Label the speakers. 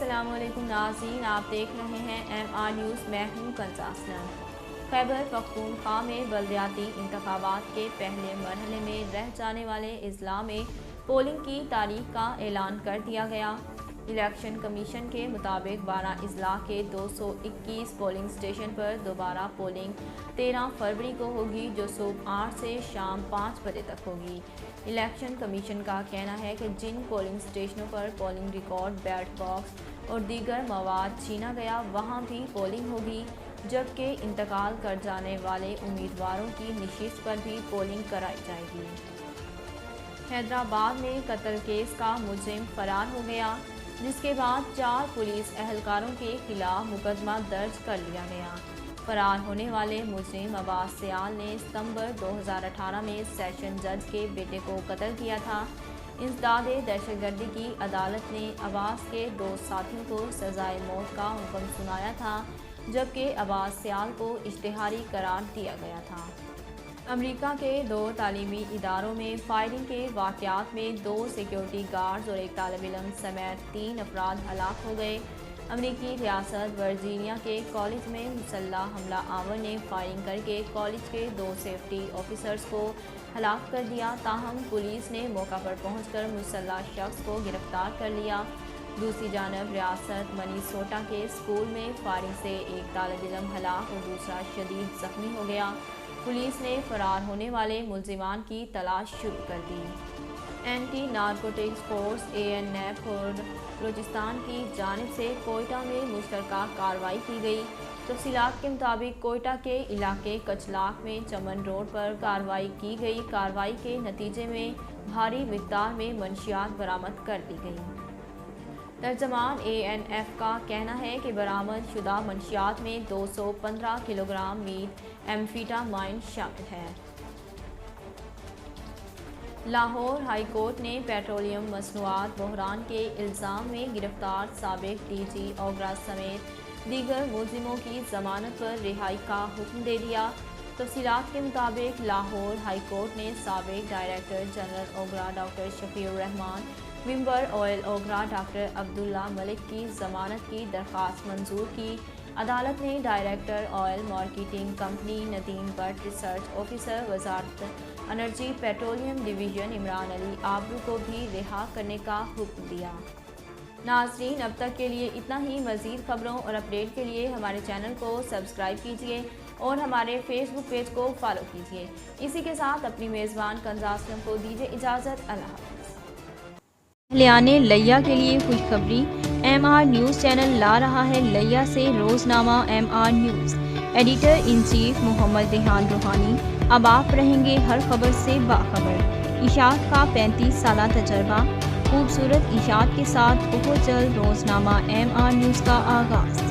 Speaker 1: السلام علیکم ناظرین، آپ دیکھ رہے ہیں MR نیوز۔ میں ہوں کنزا اسلم۔ خیبر پختونخوا میں بلدیاتی انتخابات کے پہلے مرحلے میں رہ جانے والے اضلاع میں پولنگ کی تاریخ کا اعلان کر دیا گیا۔ الیکشن کمیشن کے مطابق 12 اضلاع کے 221 پولنگ اسٹیشن پر دوبارہ پولنگ 13 فروری کو ہوگی، جو صبح 8 سے شام 5 بجے تک ہوگی۔ الیکشن کمیشن کا کہنا ہے کہ جن پولنگ اسٹیشنوں پر پولنگ ریکارڈ، بیلٹ باکس اور دیگر مواد چھینا گیا، وہاں بھی پولنگ ہوگی، جبکہ انتقال کر جانے والے امیدواروں کی نشست پر بھی پولنگ کرائی جائے گی۔ حیدرآباد میں قتل کیس کا مجرم فرار ہو گیا، جس کے بعد 4 پولیس اہلکاروں کے خلاف مقدمہ درج کر لیا گیا۔ فرار ہونے والے مجرم عباس سیال نے ستمبر 2018 میں سیشن جج کے بیٹے کو قتل کیا تھا۔ انسداد دہشت گردی کی عدالت نے عباس کے 2 ساتھیوں کو سزائے موت کا حکم سنایا تھا، جبکہ عباس سیال کو اشتہاری قرار دیا گیا تھا۔ امریکہ کے 2 تعلیمی اداروں میں فائرنگ کے واقعات میں 2 سیکیورٹی گارڈز اور 1 طالب علم سمیت 3 افراد ہلاک ہو گئے۔ امریکی ریاست ورجینیا کے کالج میں مسلح حملہ آور نے فائرنگ کر کے کالج کے 2 سیفٹی آفیسرز کو ہلاک کر دیا، تاہم پولیس نے موقع پر پہنچ کر مسلح شخص کو گرفتار کر لیا۔ دوسری جانب ریاست منیسوٹا کے اسکول میں فائرنگ سے 1 طالب علم ہلاک اور دوسرا شدید زخمی ہو گیا۔ پولیس نے فرار ہونے والے ملزمان کی تلاش شروع کر دی۔ اینٹی نارکوٹکس فورس ANF اور بلوچستان کی جانب سے کوئٹہ میں مشترکہ کارروائی کی گئی۔ تفصیلات کے مطابق کوئٹہ کے علاقے کچلاک میں چمن روڈ پر کارروائی کی گئی۔ کارروائی کے نتیجے میں بھاری مقدار میں منشیات برآمد کر لی گئی۔ ترجمان ANF کا کہنا ہے کہ برآمد شدہ منشیات میں 215 کلو گرام میتھ ایمفیٹامائن شامل ہے۔ لاہور ہائی کورٹ نے پیٹرولیم مصنوعات بحران کے الزام میں گرفتار سابق DG اوگرا سمیت دیگر ملزموں کی ضمانت پر رہائی کا حکم دے دیا۔ تفصیلات کے مطابق لاہور ہائی کورٹ نے سابق ڈائریکٹر جنرل اوگرا ڈاکٹر شفیع الرحمان، ممبر آئل اوگرا ڈاکٹر عبداللہ ملک کی ضمانت کی درخواست منظور کی۔ عدالت نے director oil marketing company Nadeem but, research officer وزارت انرجی پیٹرولیم ڈویژن عمران علی آبرو کو بھی رہا کرنے کا حکم دیا۔ ناظرین، اب تک کے لیے اتنا ہی۔ مزید خبروں اور اپڈیٹ کے لیے ہمارے چینل کو سبسکرائب کیجیے اور ہمارے فیس بک پیج کو فالو کیجیے۔ اسی کے ساتھ اپنی میزبان کنزا اسلم کو دیجیے اجازت۔ اللہ حافظ۔ اہلیان لیا کے لیے خوشخبری، MR نیوز چینل لا رہا ہے لیا سے روزنامہ MR news. Editor in chief Muhammad Rehan Rohani. اب آپ رہیں گے ہر خبر سے باخبر۔ اشاعت کا 35 سالہ تجربہ، خوبصورت اشاعت کے ساتھ بہت جلد روزنامہ MR نیوز کا آغاز۔